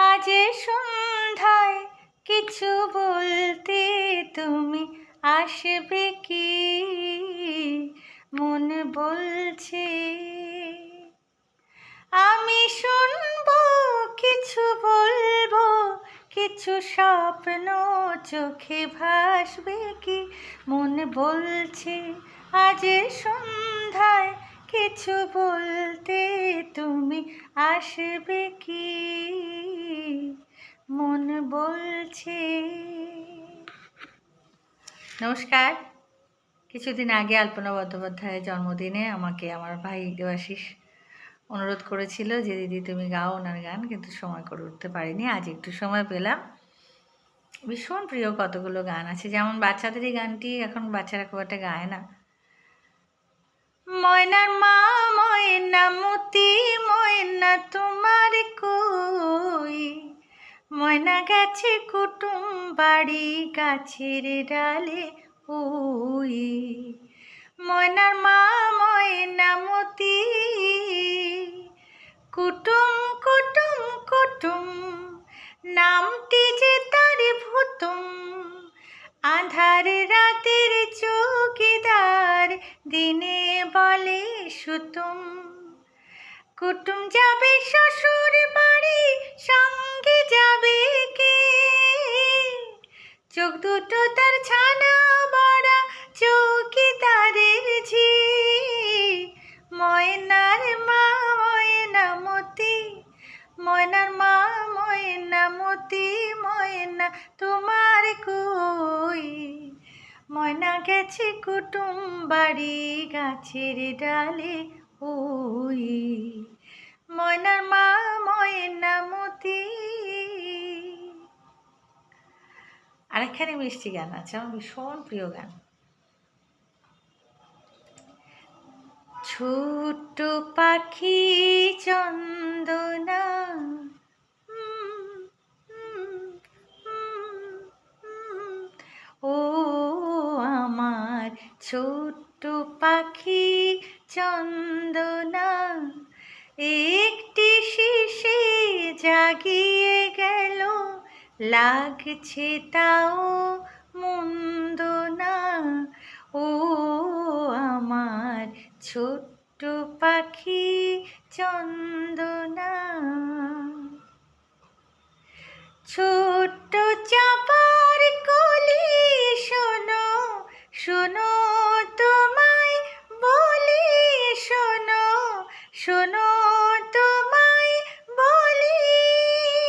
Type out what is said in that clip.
আজ সন্ধ্যায় কিছু বলতে তুমি আসবে কি? মন বলছে আমি শুনবো, কিছু বলবো, কিছু স্বপ্ন চোখে ভাসবে কি? মন বলছে আজ সন্ধ্যায় কিছু বলতে তুমি আসবে কি? মন বলছে। নমস্কার। কিছুদিন আগে আলপনা বন্দ্যোপাধ্যায়ের জন্মদিনে আমাকে আমার ভাই দেবাশিস অনুরোধ করেছিল যে দিদি তুমি গাও ওনার গান, কিন্তু সময় করে উঠতে পারিনি। আজ একটু সময় পেলাম। ভীষণ প্রিয় কতগুলো গান আছে, যেমন বাচ্চাদের এই গানটি এখন বাচ্চারা খুব একটা গায় না। ময়নার মা ময়না মতি ময়না তোমার কই, ময়না গেছে কুটুম বাড়ি গাছের ডালে ওই। ময়নার মা ময়না মতি কুটুম কুটুম কুটুম, নামটি যে তার ভুতুম, আধার রাতের চৌকিদার দিনে বলে সুতুম। কুটুম যাবে শ্বশুর বাড়ি, সঙ্গে যাবে কে? চোখ দুটো তার ছানা বড়া, চৌকিদারের ঝি। ময়নার মা ময়না মতি, ময়নার মা ময়না মতি ময়না তোমার কই, ময়না গেছে কুটুম বাড়ি গাছের ডালে ওই। ময়নার মা ময়না মতি। আরেকখানে মিষ্টি গান আছে, আমার ভীষণ প্রিয় গান। ছোট্ট পাখি চন্দনা, ও আমার ছোট্ট পাখি চন্দনা, একটি শিশি জাগিয়ে গেল, লাগছে তাও মন্দ না। ও আমার ছোট্ট পাখি চন্দনা।